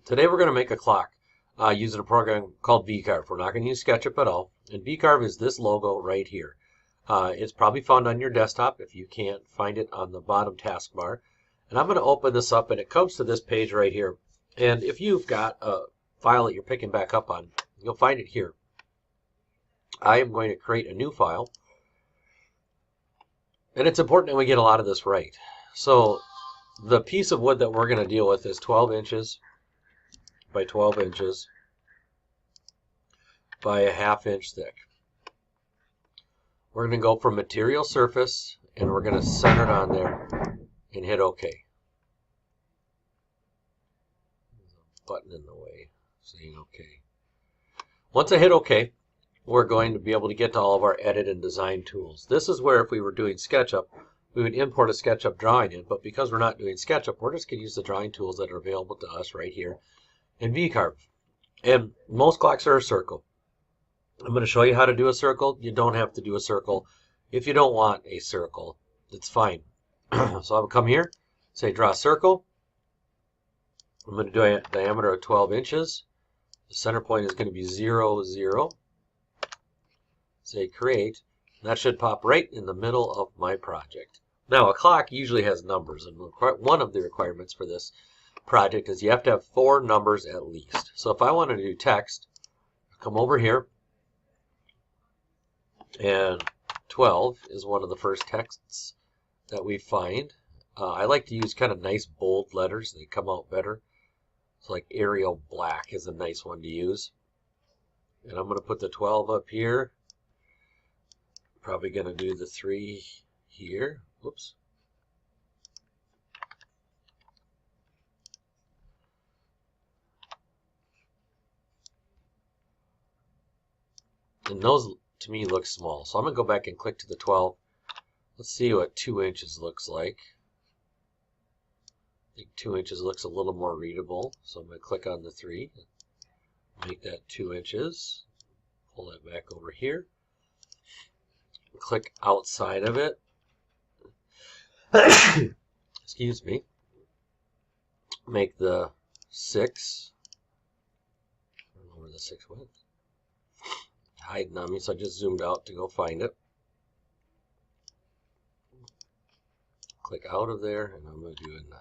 Today we're going to make a clock using a program called VCarve. We're not going to use SketchUp at all. And VCarve is this logo right here. It's probably found on your desktop if you can't find it on the bottom taskbar. And I'm going to open this up and it comes to this page right here. And if you've got a file that you're picking back up on, you'll find it here. I am going to create a new file. And it's important that we get a lot of this right. So the piece of wood that we're going to deal with is 12 inches by 12 inches by a ½ inch thick. We're going to go for material surface and we're going to center it on there and hit OK. There's a button in the way saying OK. Once I hit OK, we're going to be able to get to all of our edit and design tools. This is where if we were doing SketchUp, we would import a SketchUp drawing in, but because we're not doing SketchUp, we're just going to use the drawing tools that are available to us right here in VCarve. And most clocks are a circle. I'm going to show you how to do a circle. You don't have to do a circle. If you don't want a circle, it's fine. So I'll come here, say draw a circle. I'm going to do a diameter of 12 inches. The center point is going to be 0, 0. Say create. That should pop right in the middle of my project. Now a clock usually has numbers, and one of the requirements for this project is you have to have 4 numbers at least. So if I wanted to do text, come over here, and 12 is one of the first texts that we find. I like to use kind of nice bold letters. They come out better. So like Arial Black is a nice one to use. And I'm going to put the 12 up here. Probably going to do the 3 here. Whoops. And those to me look small. So I'm going to go back and click to the 12. Let's see what 2 inches looks like. I think 2 inches looks a little more readable. So I'm going to click on the 3. Make that 2 inches. Pull that back over here. Click outside of it. Excuse me. Make the 6. I don't know where the 6 went. Hiding on me, so I just zoomed out to go find it. Click out of there, and I'm going to do a 9.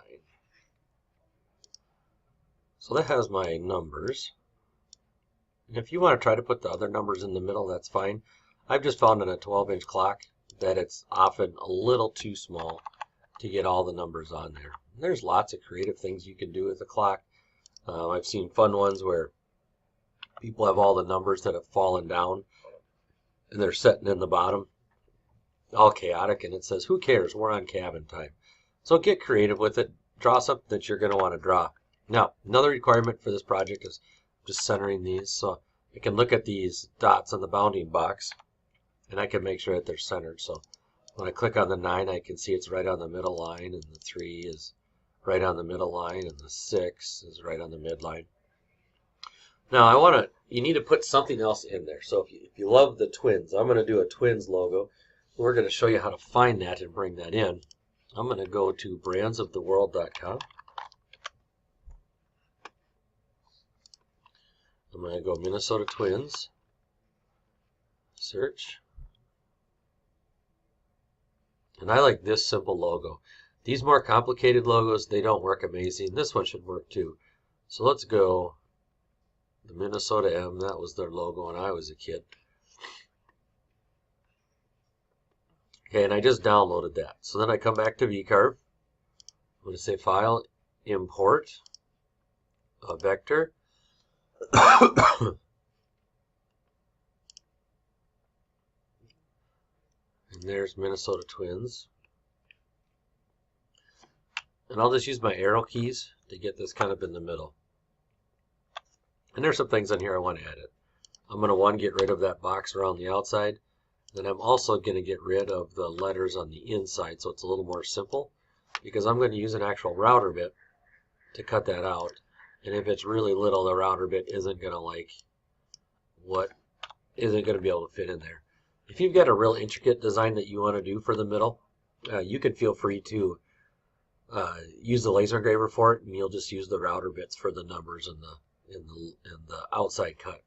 So that has my numbers. And if you want to try to put the other numbers in the middle, that's fine. I've just found on a 12-inch clock that it's often a little too small to get all the numbers on there. There's lots of creative things you can do with a clock. I've seen fun ones where people have all the numbers that have fallen down and they're sitting in the bottom, all chaotic, and it says, who cares? We're on cabin time. So get creative with it. Draw something that you're going to want to draw. Now, another requirement for this project is just centering these. So I can look at these dots on the bounding box and I can make sure that they're centered. So when I click on the 9, I can see it's right on the middle line, and the 3 is right on the middle line, and the 6 is right on the midline. Now you need to put something else in there. So if you love the twins, I'm going to do a twins logo. We're going to show you how to find that and bring that in. I'm going to go to brandsoftheworld.com. I'm going to go Minnesota Twins. Search. And I like this simple logo. These more complicated logos, they don't work amazing. This one should work too. So let's go the Minnesota M. That was their logo when I was a kid. Okay, and I just downloaded that. So then I come back to VCarve. I'm going to say File, Import, a Vector. And there's Minnesota Twins. And I'll just use my arrow keys to get this kind of in the middle. And there's some things on here I want to edit. I'm going to, get rid of that box around the outside. Then I'm also going to get rid of the letters on the inside so it's a little more simple, because I'm going to use an actual router bit to cut that out. And if it's really little, the router bit isn't going to be able to fit in there. If you've got a real intricate design that you want to do for the middle, you can feel free to use the laser engraver for it, and you'll just use the router bits for the numbers and the outside cut.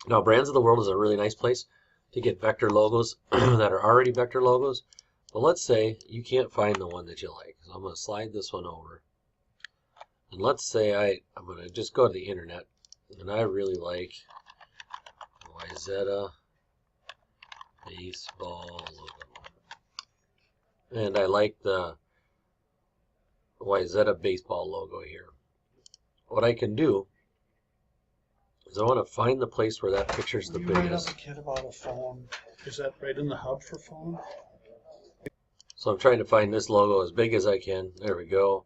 Now, Brands of the World is a really nice place to get vector logos that are already vector logos. But let's say you can't find the one that you like. So I'm going to slide this one over. And let's say I'm going to just go to the internet, and I really like Wayzata baseball logo. And I like the Wayzata baseball logo here. What I can do is I want to find the place where that picture's the biggest. You write up a kit about a phone. Is that right in the hub for phone? So I'm trying to find this logo as big as I can. There we go.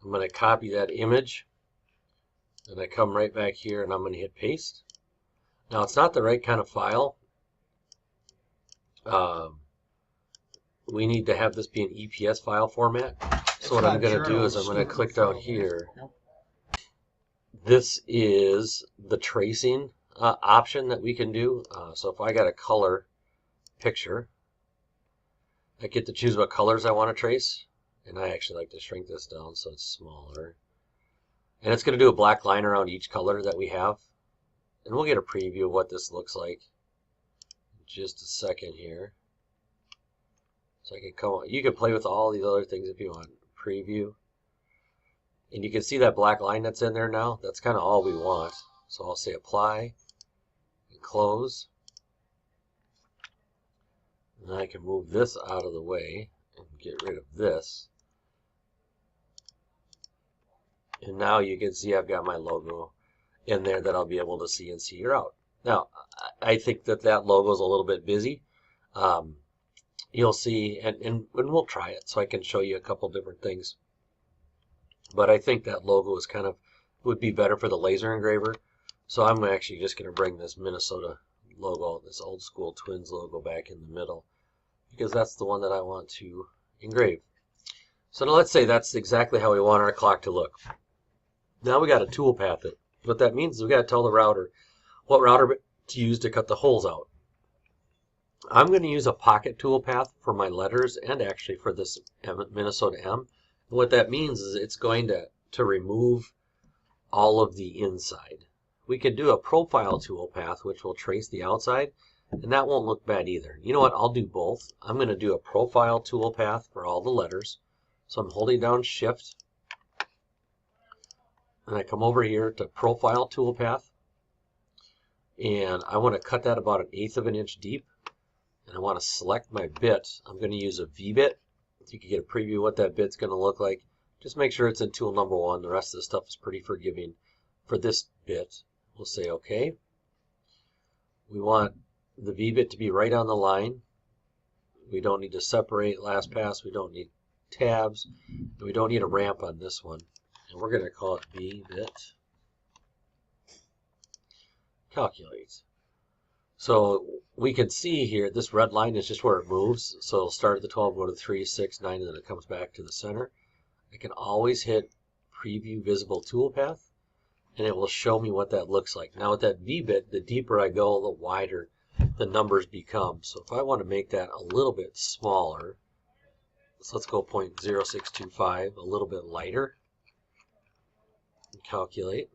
I'm going to copy that image, and I come right back here, and I'm going to hit paste. Now, it's not the right kind of file. We need to have this be an EPS file format. So what I'm going to do is I'm going to click down here. Yep. This is the tracing option that we can do. So if I got a color picture, I get to choose what colors I want to trace. And I actually like to shrink this down so it's smaller. And it's going to do a black line around each color that we have. And we'll get a preview of what this looks like in just a second here. So I can come on. You can play with all these other things if you want. Preview. And you can see that black line that's in there now. That's kind of all we want. So I'll say apply and close. And I can move this out of the way and get rid of this. And now you can see I've got my logo in there that I'll be able to see and see her out. Now, I think that logo is a little bit busy. You'll see, and we'll try it so I can show you a couple different things. But I think that logo is would be better for the laser engraver. So I'm actually just going to bring this Minnesota logo, this old school Twins logo, back in the middle, because that's the one that I want to engrave. So now let's say that's exactly how we want our clock to look. Now we got to toolpath it. What that means is we got to tell the router what router to use to cut the holes out. I'm going to use a pocket toolpath for my letters and actually for this Minnesota M. And what that means is it's going to remove all of the inside. We could do a profile toolpath which will trace the outside, and that won't look bad either. You know what? I'll do both. I'm going to do a profile toolpath for all the letters. So I'm holding down Shift, and I come over here to Profile Toolpath, and I want to cut that about 1/8 of an inch deep, and I want to select my bit. I'm going to use a V-bit. So you can get a preview of what that bit's going to look like. Just make sure it's in tool number 1. The rest of the stuff is pretty forgiving. For this bit, we'll say OK. We want the V-bit to be right on the line. We don't need to separate last pass. We don't need tabs. We don't need a ramp on this one. And we're going to call it V-bit calculate. So we can see here this red line is just where it moves. So it'll start at the 12, go to 3, 6, 9, and then it comes back to the center. I can always hit Preview Visible Toolpath, and it will show me what that looks like. Now with that V-bit, the deeper I go, the wider the numbers become. So if I want to make that a little bit smaller, so let's go 0.0625, a little bit lighter, and calculate.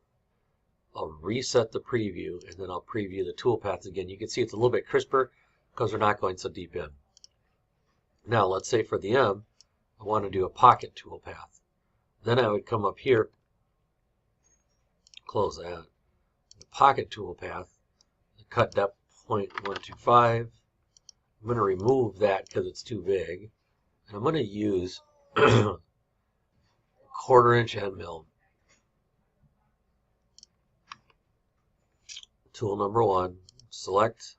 I'll reset the preview, and then I'll preview the toolpath again. You can see it's a little bit crisper because we're not going so deep in. Now let's say for the M, I want to do a pocket toolpath. Then I would come up here, close that, the pocket toolpath, cut depth 0.125. I'm going to remove that because it's too big. And I'm going to use 1/4 inch end mill. Tool number 1, select.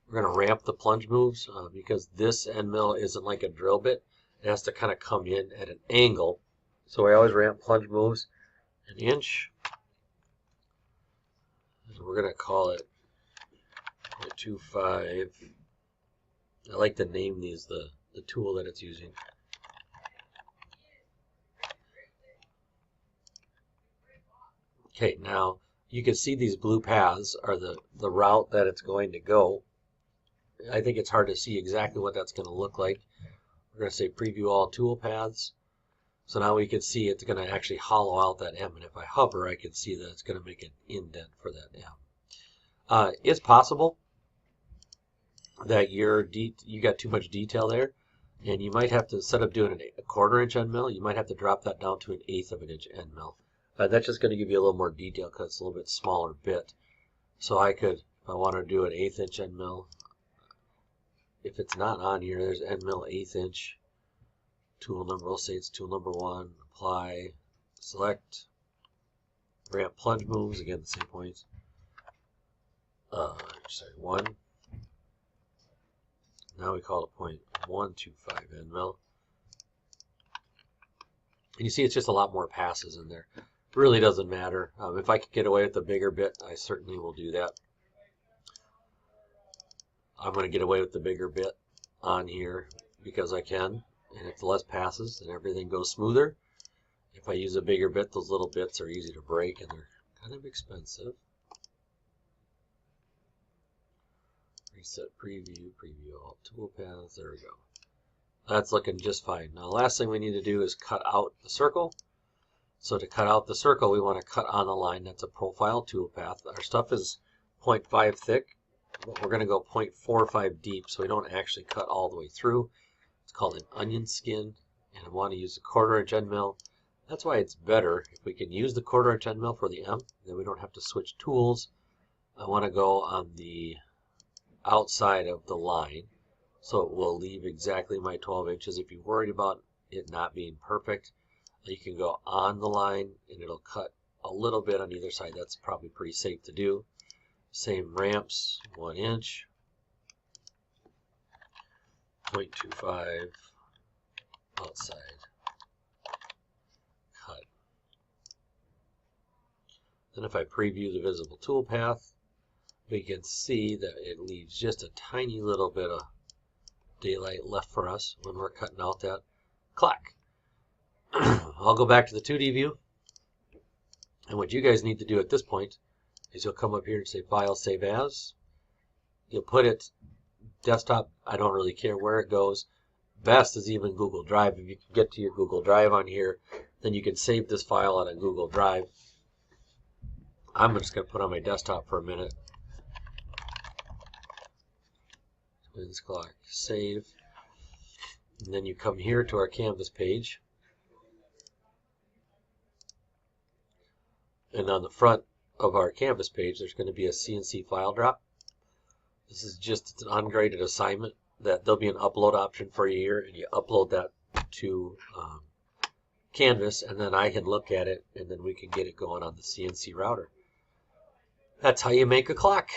We're going to ramp the plunge moves because this end mill isn't like a drill bit. It has to kind of come in at an angle. So I always ramp plunge moves 1 inch. And we're going to call it 0.25. I like to name these the tool that it's using. Okay, now you can see these blue paths are the route that it's going to go. I think it's hard to see exactly what that's going to look like. We're We're going to say preview all tool paths. So now we can see it's going to actually hollow out that M, and if I hover, I can see that it's going to make an indent for that M. It's possible that you got too much detail there, and you might have to, instead of doing a 1/4 inch end mill, you might have to drop that down to an 1/8 of an inch end mill. That's just going to give you a little more detail because it's a little bit smaller bit. So I could, if I want to do an 1/8 inch end mill, if it's not on here, there's end mill 1/8 inch. Tool number, we'll say it's tool number 1, apply, select, ramp plunge moves, again the same point. Sorry, 1. Now we call it 0.125 end mill. And you see it's just a lot more passes in there. It really doesn't matter. If I could get away with a bigger bit, I certainly will do that. I'm going to get away with the bigger bit on here because I can. And if less passes, then everything goes smoother. If I use a bigger bit, those little bits are easy to break and they're kind of expensive. Reset preview, preview all toolpaths. There we go. That's looking just fine. Now, the last thing we need to do is cut out the circle. So to cut out the circle, we want to cut on the line. That's a profile toolpath. Our stuff is 0.5 thick, but we're going to go 0.45 deep, so we don't actually cut all the way through. It's called an onion skin, and I want to use a 1/4 inch end mill. That's why it's better if we can use the 1/4 inch end mill for the M, then we don't have to switch tools. I want to go on the outside of the line, so it will leave exactly my 12 inches. If you're worried about it not being perfect, you can go on the line and it'll cut a little bit on either side. That's probably pretty safe to do. Same ramps, 1 inch. 0.25 outside cut. Then if I preview the visible toolpath, we can see that it leaves just a tiny little bit of daylight left for us when we're cutting out that clack. I'll go back to the 2D view, and what you guys need to do at this point is you'll come up here and say File, Save As. You'll put it desktop. I don't really care where it goes. Best is even Google Drive. If you can get to your Google Drive on here, then you can save this file on a Google Drive. I'm just going to put it on my desktop for a minute. Twins clock, save. And then you come here to our Canvas page. And on the front of our Canvas page, there's going to be a CNC file drop. This is just an ungraded assignment that there'll be an upload option for you here, and you upload that to Canvas, and then I can look at it, and then we can get it going on the CNC router. That's how you make a clock.